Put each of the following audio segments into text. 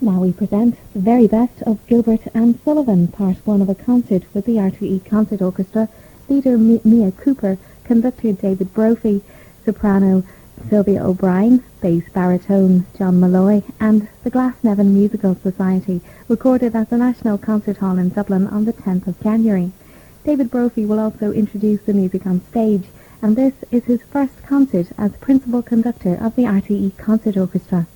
Now we present the very best of Gilbert and Sullivan, part one of a concert with the RTE Concert Orchestra. Leader Mia Cooper, conductor David Brophy, soprano Sylvia O'Brien, bass baritone John Malloy, and the Glasnevin Musical Society, recorded at the National Concert Hall in Dublin on the 10th of January. David Brophy will also introduce the music on stage, and this is his first concert as principal conductor of the RTE Concert Orchestra.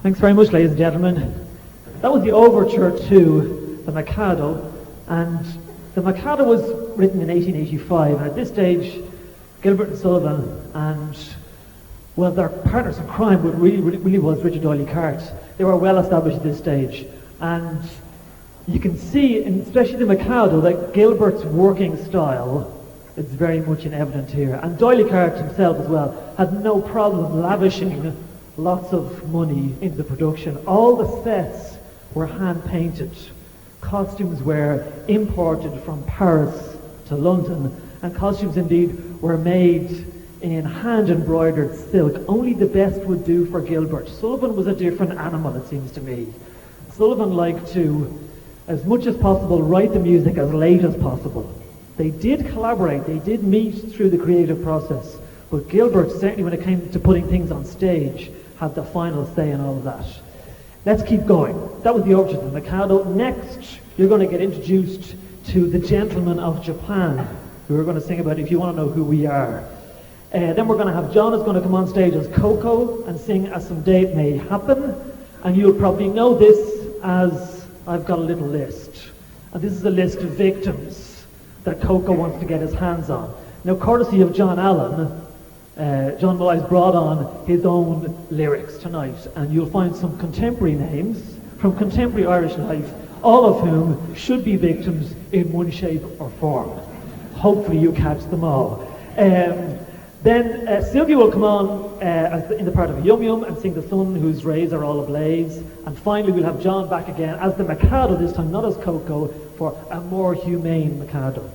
Thanks very much, ladies and gentlemen. That was the overture to The Mikado, and The Mikado was written in 1885, and at this stage, Gilbert Sullivan and, well, their partners in crime really was Richard Doyley Cart. They were well established at this stage, and you can see, especially The Mikado, that Gilbert's working style is very much in evidence here, and Doyley Cart himself as well had no problem lavishing lots of money into the production. All the sets were hand-painted. Costumes were imported from Paris to London, and costumes indeed were made in hand-embroidered silk. Only the best would do for Gilbert. Sullivan was a different animal, it seems to me. Sullivan liked to, as much as possible, write the music as late as possible. They did collaborate, they did meet through the creative process, but Gilbert, certainly when it came to putting things on stage, had the final say in all of that. Let's keep going. That was the overture to The Mikado. Next, you're going to get introduced to the Gentlemen of Japan, who are going to sing about If You Want to Know Who We Are. Then we're going to have John is going to come on stage as Coco and sing As Someday It May Happen. And you'll probably know this as I've got a little list. And this is a list of victims that Coco wants to get his hands on. Now, courtesy of John Allen, John Malloy's brought on his own lyrics tonight, and you'll find some contemporary names from contemporary Irish life, all of whom should be victims in one shape or form. Hopefully you catch them all. Then Sylvia will come on in the part of Yum Yum and sing The Sun Whose Rays Are All Ablaze. And finally we'll have John back again as the Mikado, this time not as Coco, for a more humane Mikado.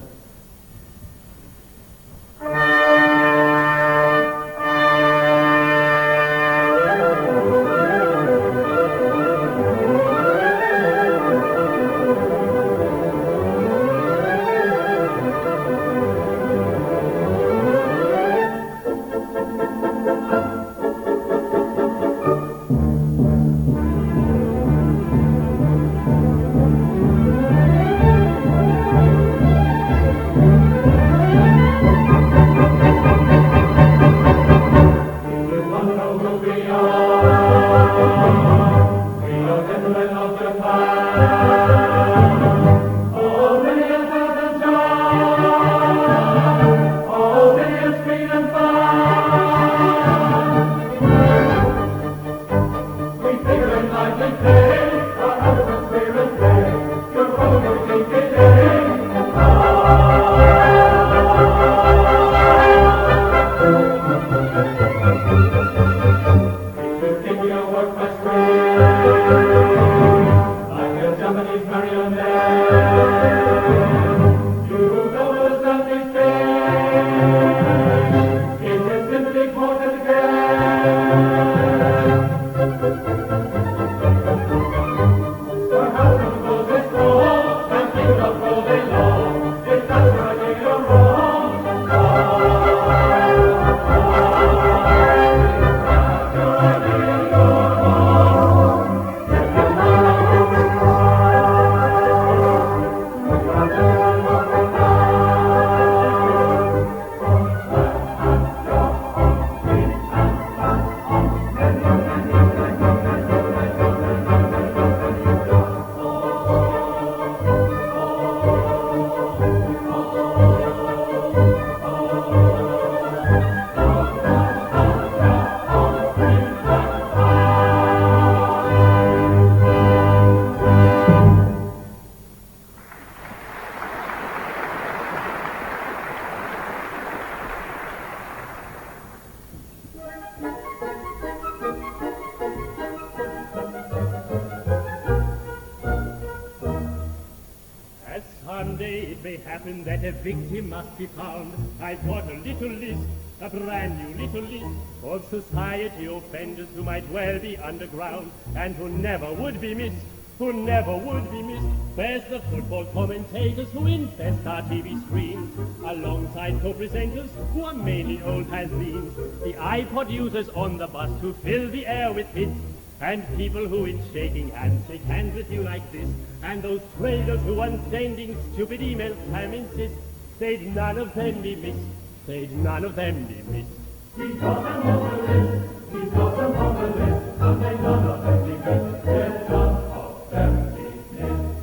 That a victim must be found. I bought a little list, a brand new little list of society offenders who might well be underground and who never would be missed who never would be missed. There's the football commentators who infest our TV screens, alongside co-presenters who are mainly old has-beens, the iPod users on the bus who fill the air with hits, and people who in shaking hands shake hands with you like this, and those traders who on sending stupid emails can insist. They'd none of them be missed, they'd none of them be missed. He's got them on the list, he's got them on the list, and they none of them be missed, they're none of them be missed.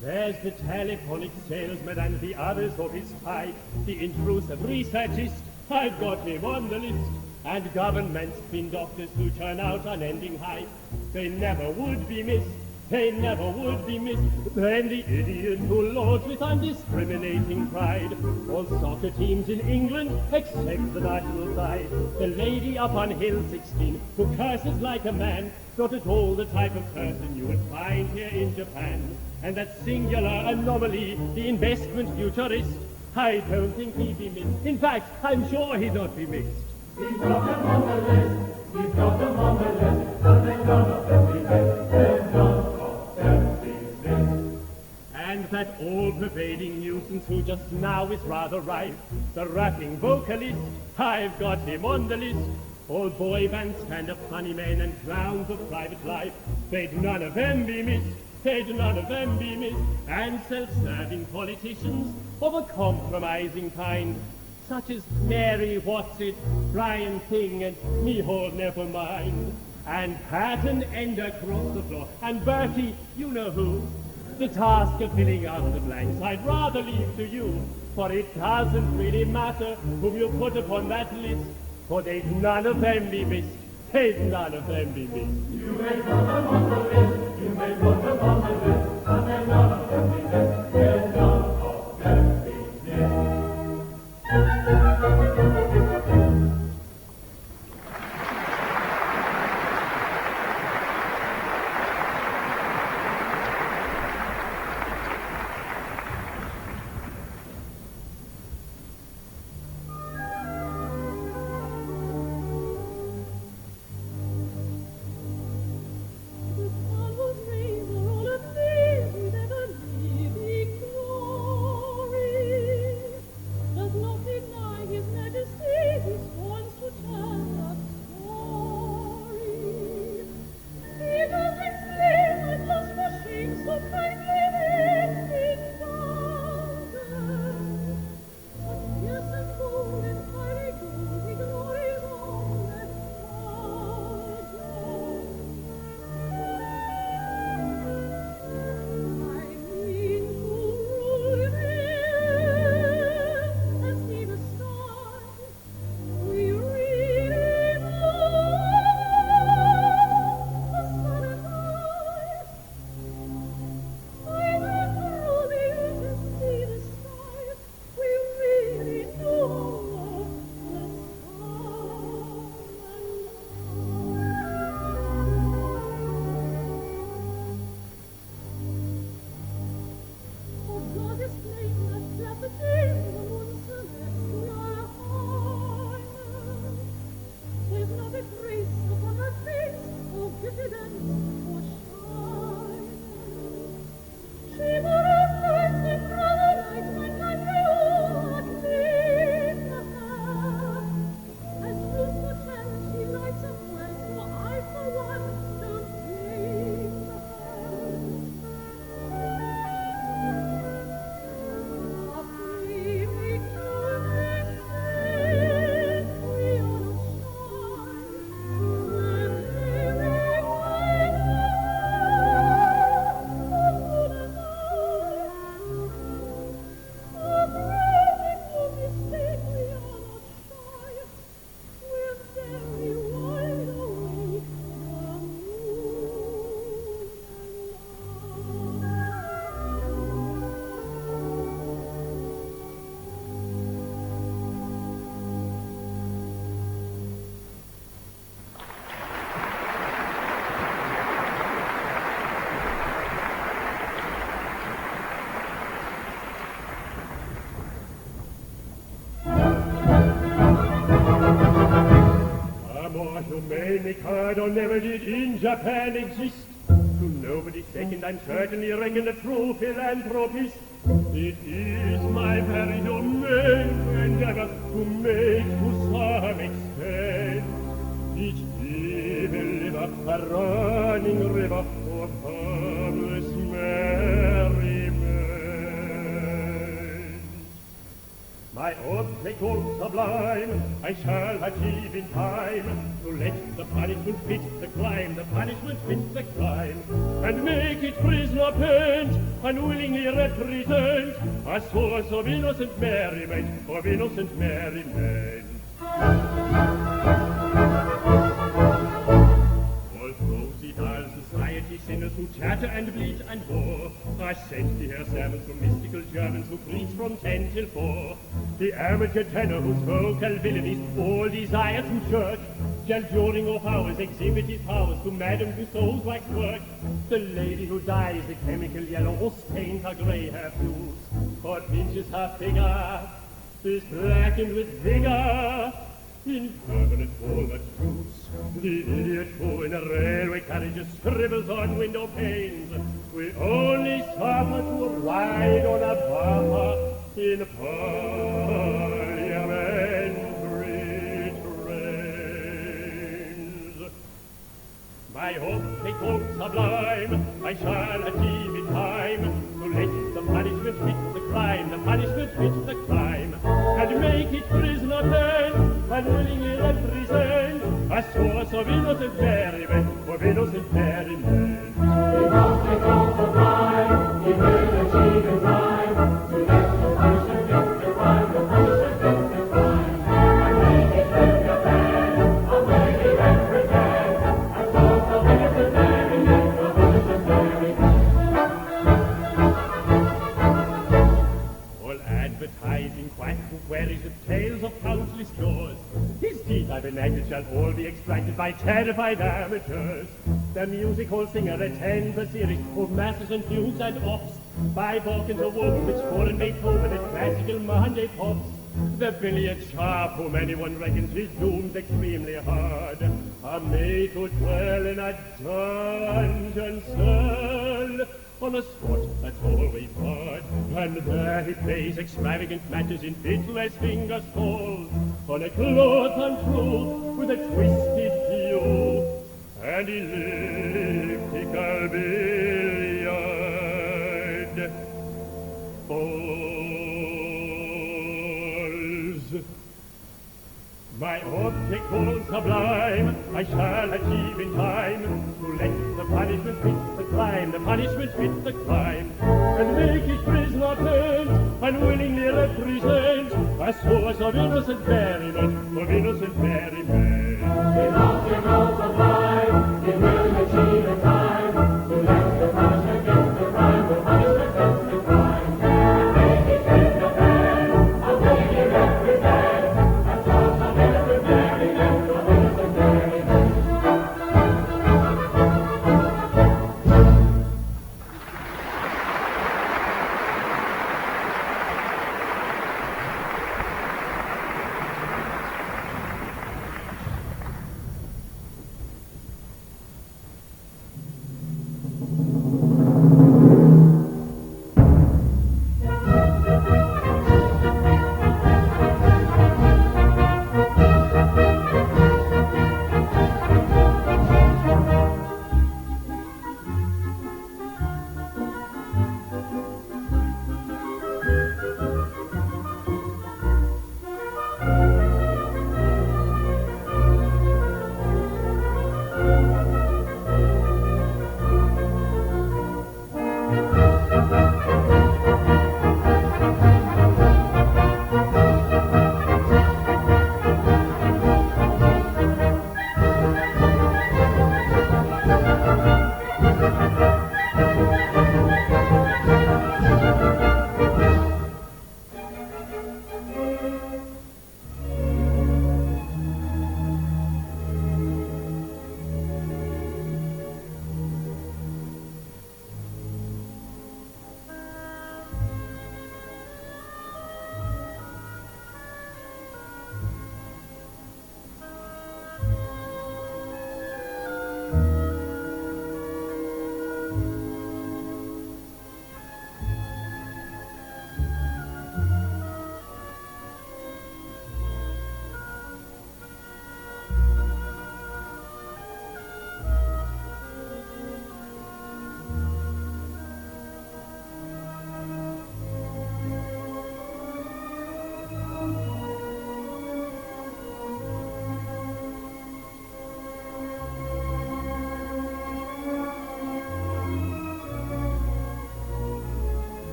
There's the telephonic salesman and the others of his type, the intrusive researchist, I've got him on the list, and government spin doctors who turn out unending hype. They never would be missed, they never would be missed. Then the idiot who lords with undiscriminating pride all soccer teams in England except the national side. The lady up on Hill 16 who curses like a man, not at all the type of person you would find here in Japan. And that singular anomaly, the investment futurist, I don't think he'd be missed. In fact, I'm sure he'd not be missed. He's got them on the list, he's got them on the list, and they none of them be missed, they're none of them be missed. And that all-pervading nuisance who just now is rather rife, the rapping vocalist, I've got him on the list. All boy bands, stand-up funny men, and clowns of private life, they'd none of them be missed, they'd none of them be missed. And self-serving politicians of a compromising kind, such as Mary Whatsit, Brian King, and Mihal Nevermind, and Patton End across the floor, and Bertie, you know who. The task of filling out the blanks I'd rather leave to you, for it doesn't really matter whom you put upon that list, for they'd none of them be missed, they'd none of them be missed. You may put them on the list, you may put them on the list, and they none of them be missed, they're none of them be missed. Humane card or never did in Japan exist. To know for the second, I'm certainly reckoned a true philanthropist. It is my very domain to endeavor to make to some extent each evil liver a running river of harmless merriment. My object all sublime I shall achieve in time, to let the punishment fit the crime, the punishment fit the crime, and make it prisoner pent, unwillingly represent a source of innocent merriment, of innocent merriment. All proceed society sinners who chatter and bleat and bore are sent to hear sermons from mystical Germans who preach from 10 till 4. The amateur tenor whose vocal villainies all desire to church shall during off hours exhibit his powers to madam whose souls wax work. The lady who dyes the chemical yellow or stains her grey hair blues, or pinches her figure, is blackened with vigor in permanent walnut juice. The idiot who in a railway carriage scribbles on window panes will only suffer to ride on a bumper in parliamentary trains. My object all sublime I shall achieve in time, to let the punishment fit the crime, the punishment fit the crime, and make it prisoner then, and willingly represent a source of innocent merriment, of innocent merriment. The object all sublime he will achieve in time, to let the punishment fit the crime, the punishment fit the crime, and make it prisoner then, and willingly represent a source of innocent merriment, of innocent merriment. All advertising quack who queries the tales of countless cures, his teeth I've enacted shall all be extracted by terrified amateurs. The music hall singer attends a series of masses and fugues and ops, by Bach and the Wolf, which fall and Beethoven and classical Monday pops. The billiard sharp whom anyone reckons his doom's extremely hard, are made to dwell in a dungeon cell, on a spot that's always hard, and there he plays extravagant matches in pitiless finger stalls, on a cloth untrue with a twisted view, and elliptical billiard balls. My object all sublime I shall achieve in time, to let the punishment fit the crime, the punishment fit the crime, and make it prisoner pent, and willingly represent a source of innocent merriment, of innocent merriment. The object all sublime he will achieve in time, to let the punishment fit the crime, the punishment fit the crime, and make it prisoner pent, and willingly represent a source of innocent merriment, of innocent merriment.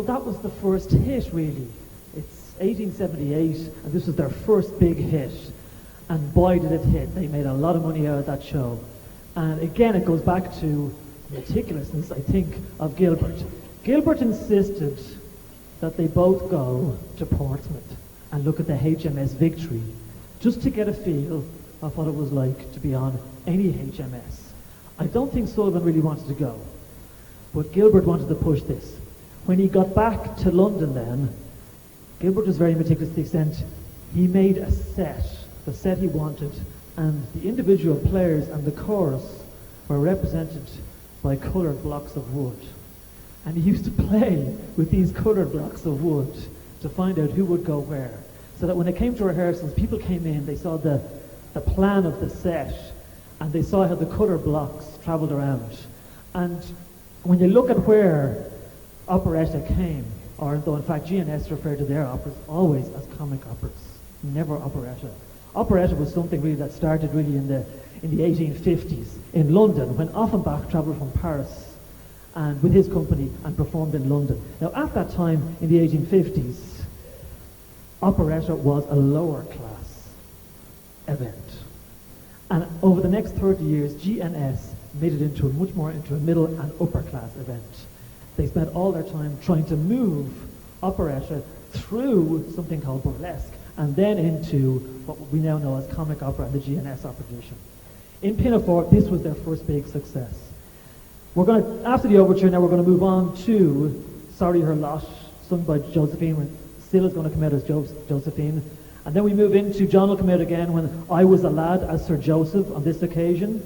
that was the first hit, really. It's 1878, and this was their first big hit. And boy, did it hit. They made a lot of money out of that show. And again, it goes back to meticulousness, I think, of Gilbert. Gilbert insisted that they both go to Portsmouth and look at the HMS Victory, just to get a feel of what it was like to be on any HMS. I don't think Sullivan really wanted to go, but Gilbert wanted to push this. When he got back to London then, Gilbert was very meticulous to the extent he made a set, the set he wanted, and the individual players and the chorus were represented by coloured blocks of wood. And he used to play with these coloured blocks of wood to find out who would go where. So that when it came to rehearsals, people came in, they saw the plan of the set, and they saw how the colour blocks travelled around. And when you look at where operetta came, or though in fact GNS referred to their operas always as comic operas, never operetta. Operetta was something really that started really in the 1850s in London, when Offenbach travelled from Paris and with his company and performed in London. Now at that time in the 1850s, operetta was a lower class event. And over the next 30 years, GNS made it into a middle and upper class event. They spent all their time trying to move operetta through something called burlesque and then into what we now know as comic opera and the GNS opera tradition. In Pinafore, this was their first big success. We're going to, after the overture now, we're going to move on to Sorry Her Lot, sung by Josephine, when Sylla's going to come out as Josephine. And then we move into, John will come out again when I Was a Lad as Sir Joseph on this occasion.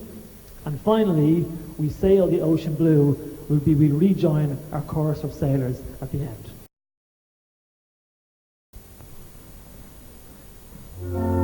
And finally, We Sail the Ocean Blue, we rejoin our chorus of sailors at the end. Thank you.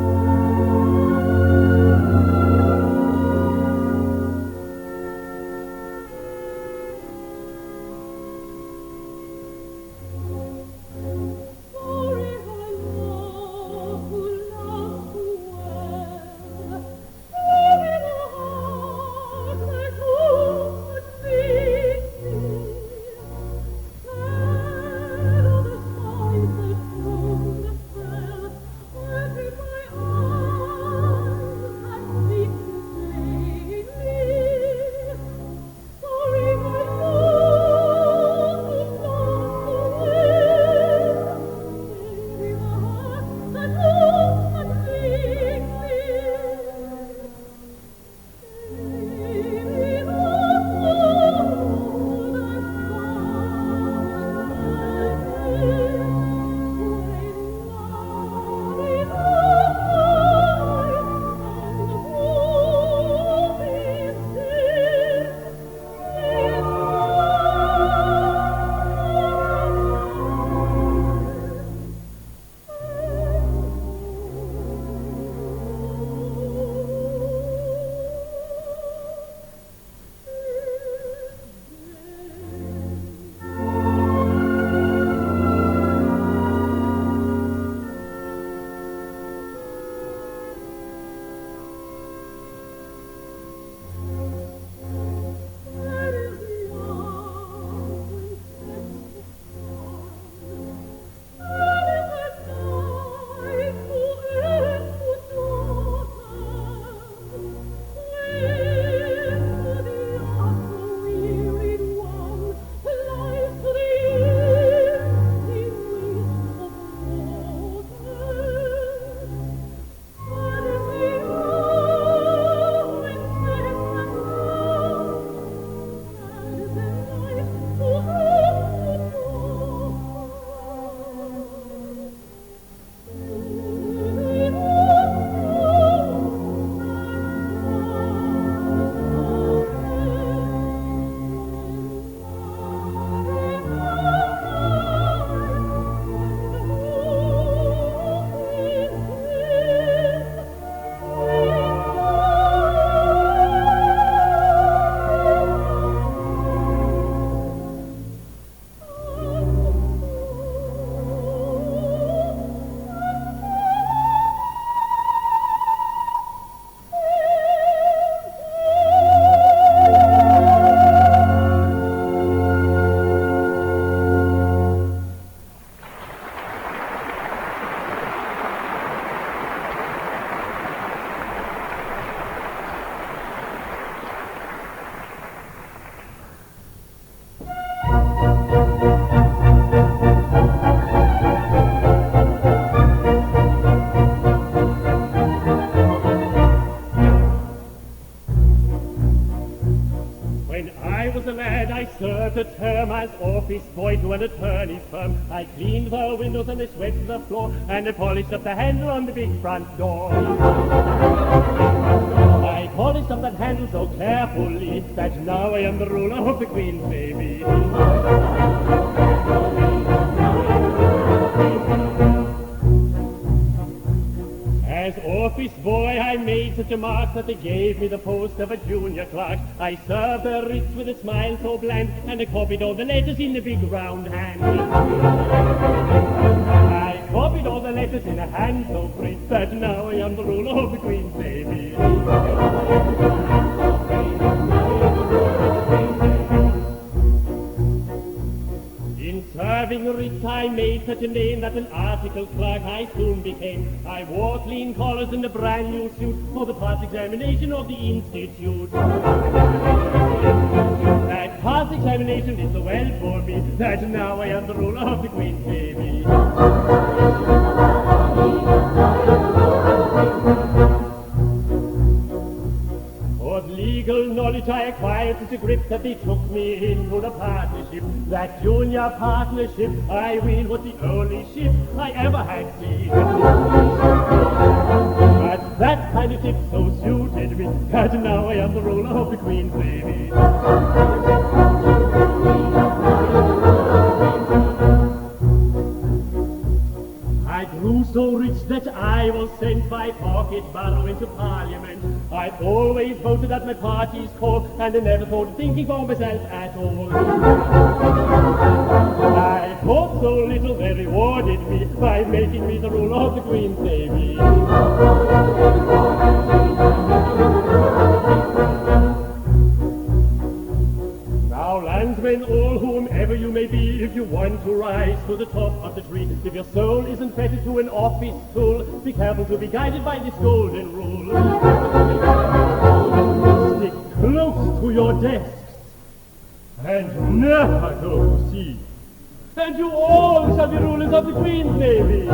I cleaned the windows and I swept the floor, and I polished up the handle on the big front door. I polished up that handle so carefully that now I am the ruler of the Queen's baby. As office boy I made such a mark that they gave me the post of a junior clerk. I served the writs with a smile so bland, and I copied all the letters in a big round hand. I copied all the letters in a hand so great that now I am the ruler of the Queen's baby. In serving writs I made such a name that an article clerk I soon became. I wore clean collars and a brand new suit for the pass examination of the Institute. That pass examination did so well for me that now I am the ruler of the Queen's baby. Of legal knowledge I acquired such a grip that they took me into the partnership. That junior partnership, I ween, was the only ship I ever had seen. But that kind of ship so suited me that now I am the ruler of the Queen's baby. I grew so rich that I was sent by pocket borough into Parliament. I always voted at my party's call, and I never thought of thinking for myself at all. I thought so little they rewarded me by making me the ruler of the Queen's baby. Now landsmen all, whomever you may be, if you want to rise to the top of the tree, if your soul isn't fettered to an office stool, be careful to be guided by this golden rule. Stick close to your desks and never go to sea, and you all shall be rulers of the Queen's navy.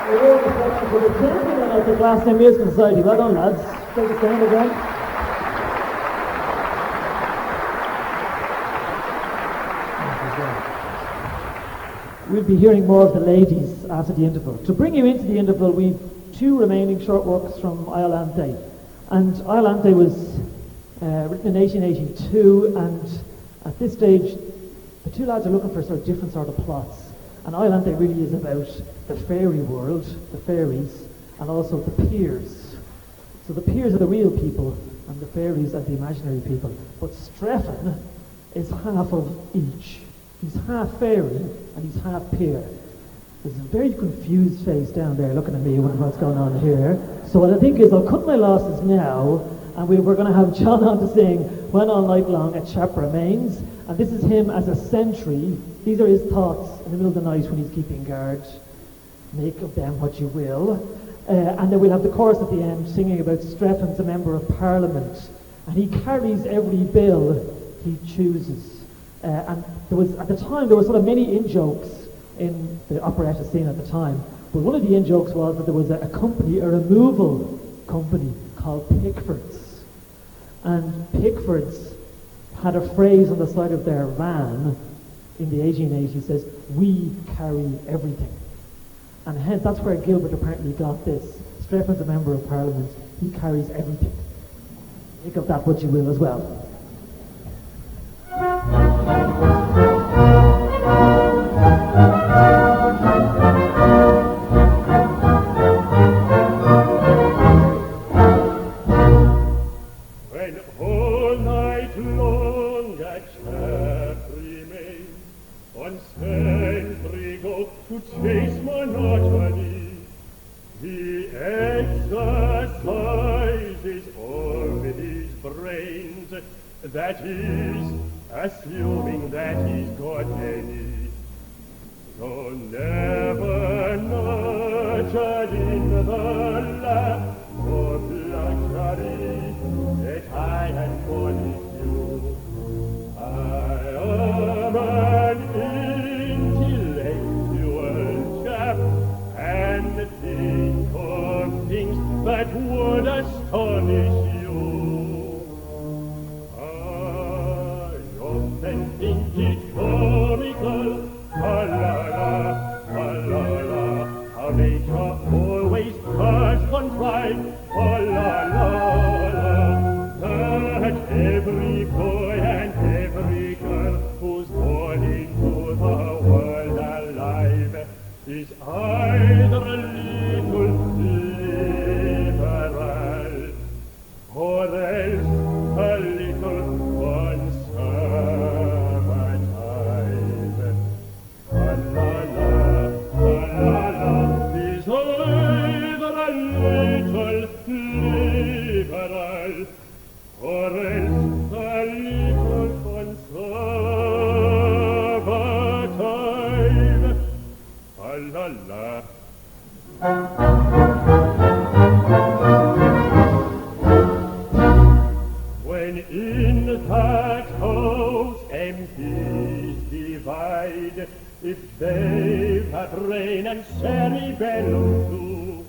Reward reflection for the gentlemen of the Glasgow Musical Society. Well done, lads. Take a stand again. We'll be hearing more of the ladies after the interval. To bring you into the interval, we've two remaining short works from Iolante. And Iolante was written in 1882, and at this stage, the two lads are looking for sort of different sort of plots. And Iolante really is about the fairy world, the fairies, and also the peers. So the peers are the real people, and the fairies are the imaginary people. But Strephon is half of each. He's half fairy, and he's half peer. There's a very confused face down there looking at me wondering what's going on here. So what I think is I'll cut my losses now, and we're going to have John on to sing When All Night Long a Chap Remains. And this is him as a sentry. These are his thoughts in the middle of the night when he's keeping guard. Make of them what you will. And then we'll have the chorus at the end singing about Strephon's a member of Parliament. And he carries every bill he chooses. And there was, at the time, there were sort of many in-jokes in the operetta scene at the time. But one of the in-jokes was that there was a company, a removal company called Pickfords. And Pickfords had a phrase on the side of their van in the 1880s, says, "We carry everything." And hence, that's where Gilbert apparently got this. Strephon's a member of Parliament, he carries everything. Think of that what you will as well. When all night long a chap remains on sentry go to chase monotony, he exercises all his brains, that is, assuming that he's got any. So never nurtured in the lap of luxury that I had promised you. I am an intellectual chap, and think of things that would astonish you. I often think it comical, how nature always does contrive, that every boy and every girl who's born into the world alive is either a little liberal or else a little conservative. Is either a little liberal or else a little conservative. When in that house MPs divide, if they've had rain and cerebellum too,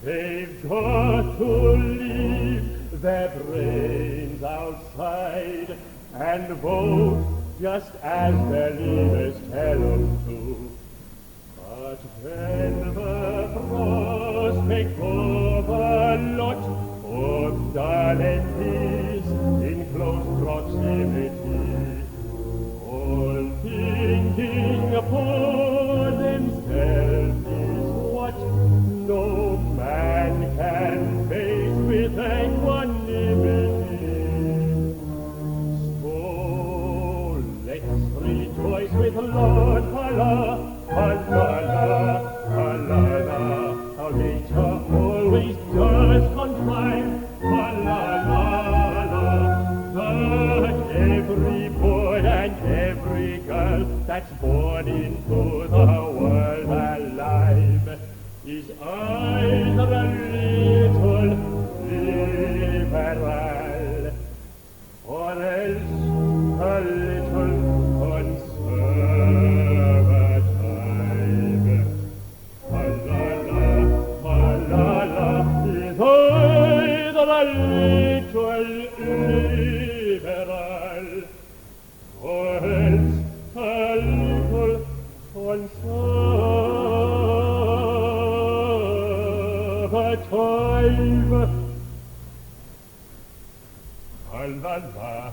they've got to leave their brains outside and vote just as their leaders tell them to. But when the prospect of a lot of dull MPs in close proximity, all thinking for themselves is what no man can face with equanimity. So let's rejoice with Lord Allah, how nature always does contrive, that every boy and every girl that's born into the world alive is either a little liberal or else a little conservative. conservative. La la.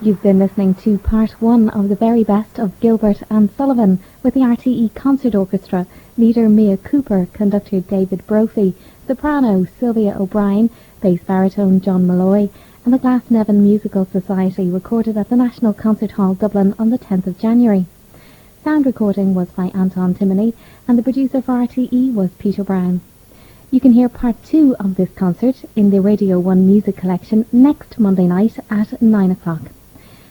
You've been listening to part one of the very best of Gilbert and Sullivan with the RTE Concert Orchestra, leader Mia Cooper, conductor David Brophy, soprano Sylvia O'Brien, bass baritone John Malloy, and the Glasnevin Musical Society, recorded at the National Concert Hall, Dublin on the 10th of January. Sound recording was by Anton Timoney, and the producer for RTE was Peter Brown. You can hear part two of this concert in the Radio 1 Music Collection next Monday night at 9 o'clock.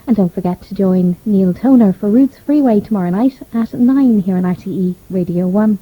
And don't forget to join Neil Toner for Roots Freeway tomorrow night at 9 here on RTE Radio 1.